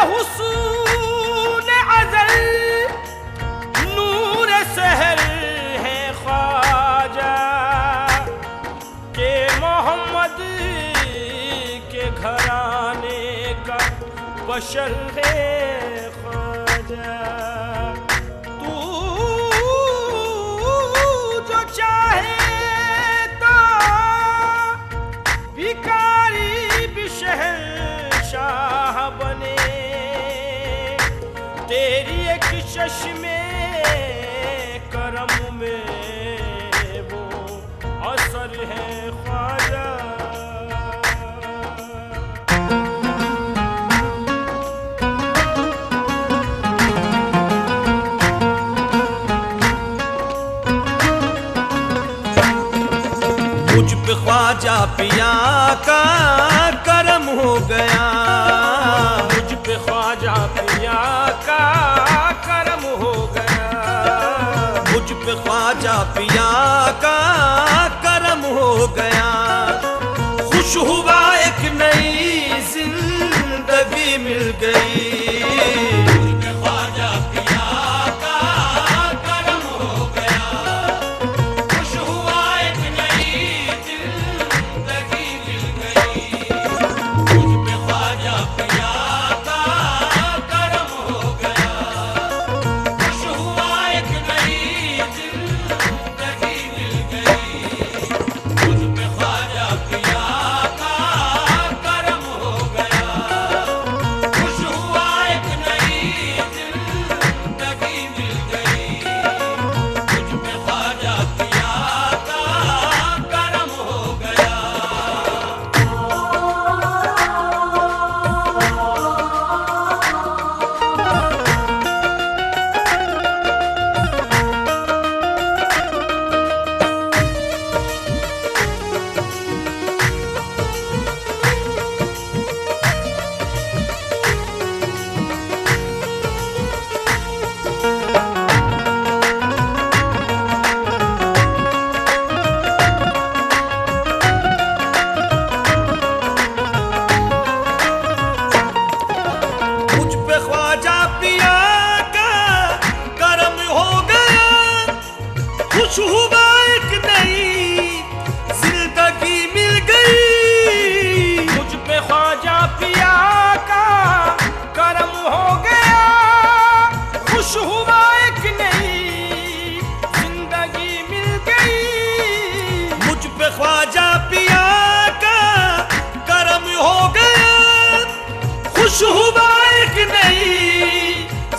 हुसून अज़ल नूर सहर है ख्वाजा के मोहम्मद के घराने का बशर है ख्वाजा। तू जो चाहे तो भिखारी भी शहंशाह बने, तेरी एक चश्मे करम में वो असर है ख्वाजा। मुझ पे ख्वाजा पिया का करम हो गया, मुझ पे ख्वाजा पिया का करम हो गया, मुझ पे ख्वाजा पिया का करम हो गया। खुश हुआ एक नई जिंदगी मिल गई, खुश हुआ एक नई जिंदगी मिल गई। मुझ पे ख्वाजा पिया का करम हो गया, खुश हुआ एक नई जिंदगी मिल गई। मुझ पे ख्वाजा पिया का करम हो गया, खुश हुआ एक नई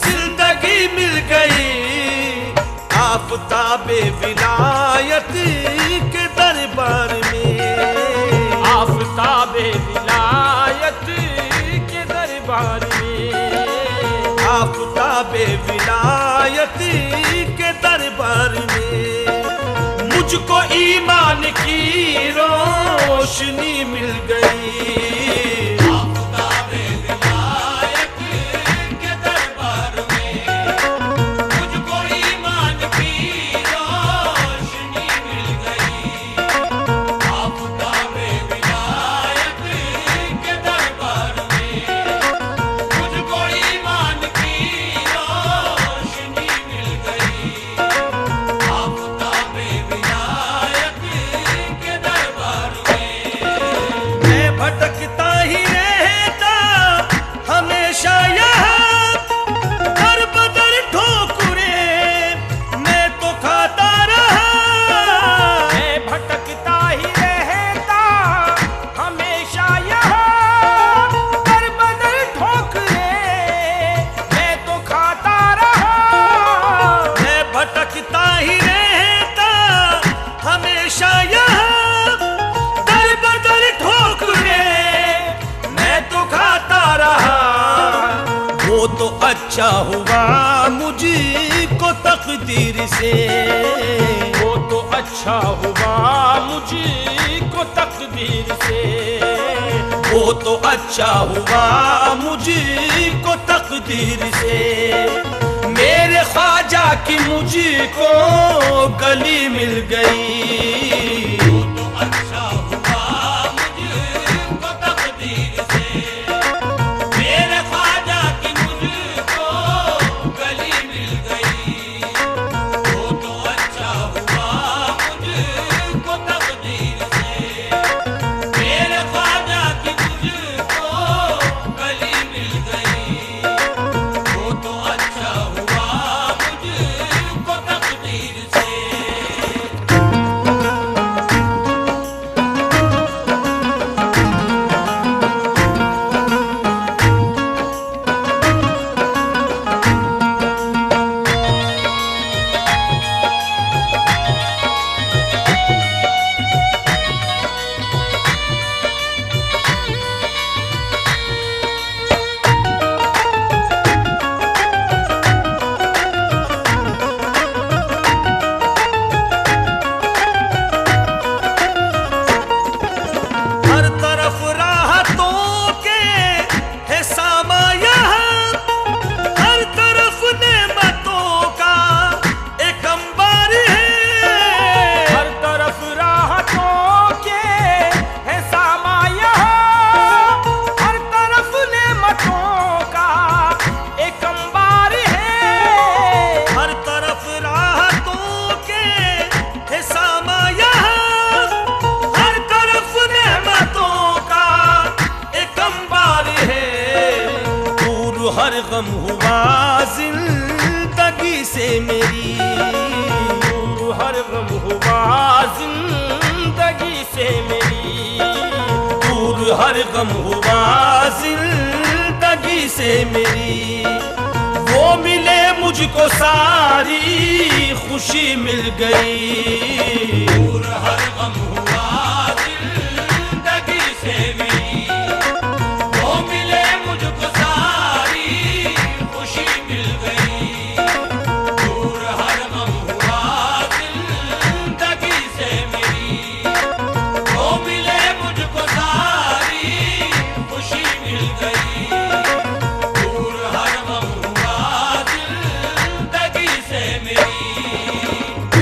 जिंदगी मिल गई। आफ़ताबे विलायत के दरबार में, आफ़ताबे विलायत के दरबार में, आफ़ताबे विलायत के दरबार में मुझको ईमान की रोशनी मिल गई। तो अच्छा हुआ मुझको तकदीर से, वो तो अच्छा हुआ मुझको तकदीर से, वो तो अच्छा हुआ मुझको तकदीर से। मेरे ख्वाजा की मुझको गली मिल गई। हर गम हुआ जिंदगी से मेरी, दूर हर गम हुआ जिंदगी से मेरी, दूर हर गम हुआ जिंदगी से मेरी। वो मिले मुझको सारी खुशी मिल गई, दूर हर गम हुआ जिंदगी से मेरी, वो मिले मुझको सारी खुशी मिल गई। दूर हर गम हुआ जिंदगी से मेरी, वो मिले मुझको सारी खुशी मिल गई। दूर हर गम हुआ जिंदगी से मेरी।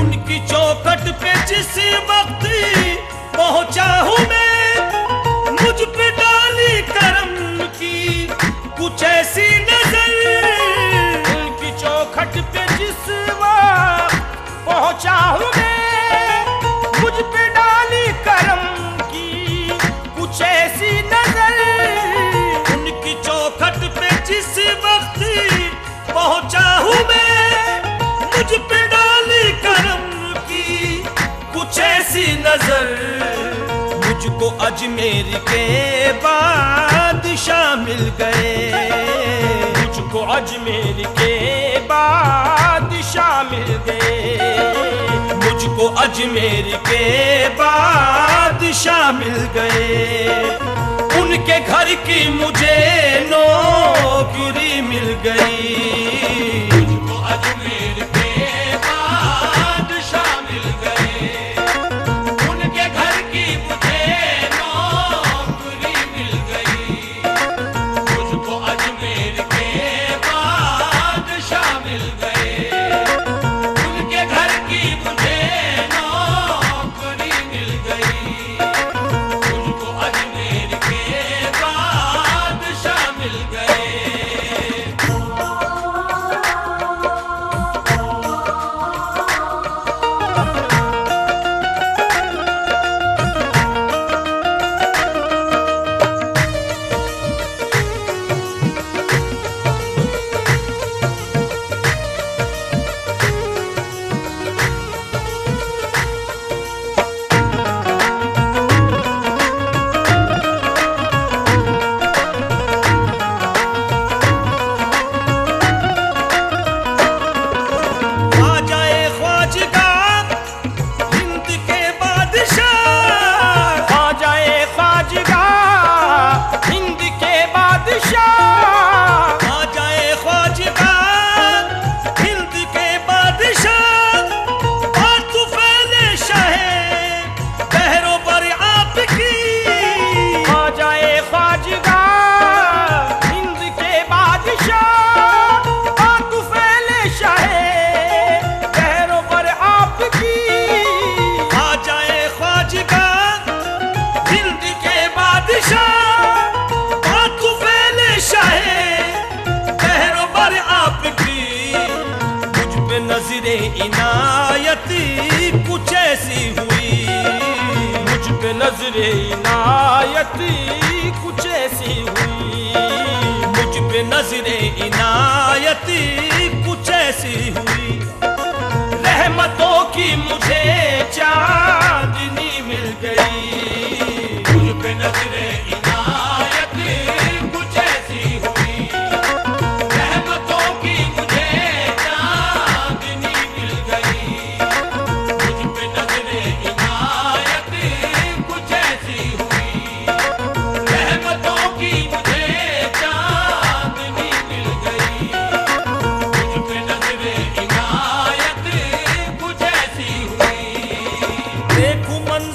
उनकी चौखट पे जिस वक्त पहुंचा हूँ मैं, मुझ पे डाली करम की कुछ ऐसी नजर। उनकी चौखट पे जिस वक्त पहुंचा हूँ मैं, मुझ पे डाली करम की कुछ ऐसी नजर। उनकी चौखट पे जिस वक्त पहुंचा हूँ मैं, मुझ पे डाली करम की कुछ ऐसी नजर। मुझको अजमेर के बादशाह मिल गए, मुझको अजमेर के बादशाह मिल गए, मुझको अजमेर के बादशाह मिल गए। उनके घर की मुझे नौकरी मिल गई, मुझको अजमेर के बादशाह मिल गए। उनके घर की मुझे नौकरी मिल गई। मुझको अजमेर के बादशाह मिल गए। उनके घर की मुझे नौकरी मिल गई। मुझको अजमेर के बादशाह मिल गए। आ जाए ख्वाजगा हिंद के बादशाह, आ जाए ख्वाजगा हिंद के बादशाह, आ जाए ख्वाजगा हिंद के बादशाह। बात फैले शाहे बहरो पर आपकी, आ जाए ख्वाजगा हिंद के बादशाह, बात फैले शाहे बहरों पर आपकी। आ जाए ख्वाजगा हिंद के बादशाह। बात फैले शाहे बहरो पर आपकी। मुझ पे नजरे इनायत कुछ ऐसी हुई, मुझ पे नजरे इनायत कुछ ऐसी हुई, मुझ पे नजरे इनायत कुछ ऐसी हुई। रहमतों की मुझे चांदनी मिल गई, मुझ पे नजरे इनायत कुछ ऐसी हुई। रहमतों की मुझे चांदनी मिल गई। मुझ पे नजरे इनायत कुछ ऐसी हुई। रहमतों की मुझे चांदनी मिल गई। मुझ पे नजरे इनायत कुछ ऐसी हुई। देखूं मन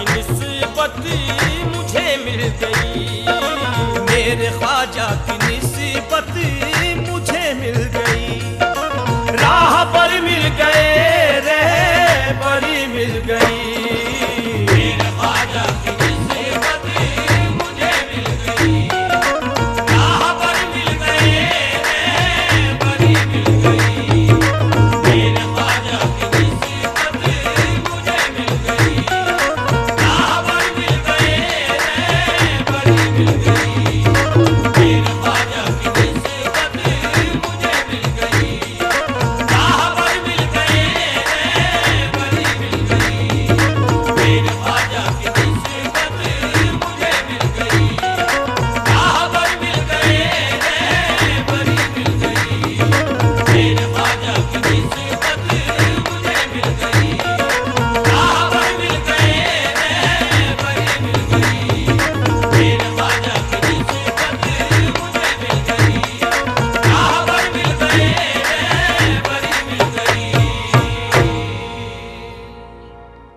की निस्बत मुझे मिल गई, मेरे ख्वाजा की निस्बत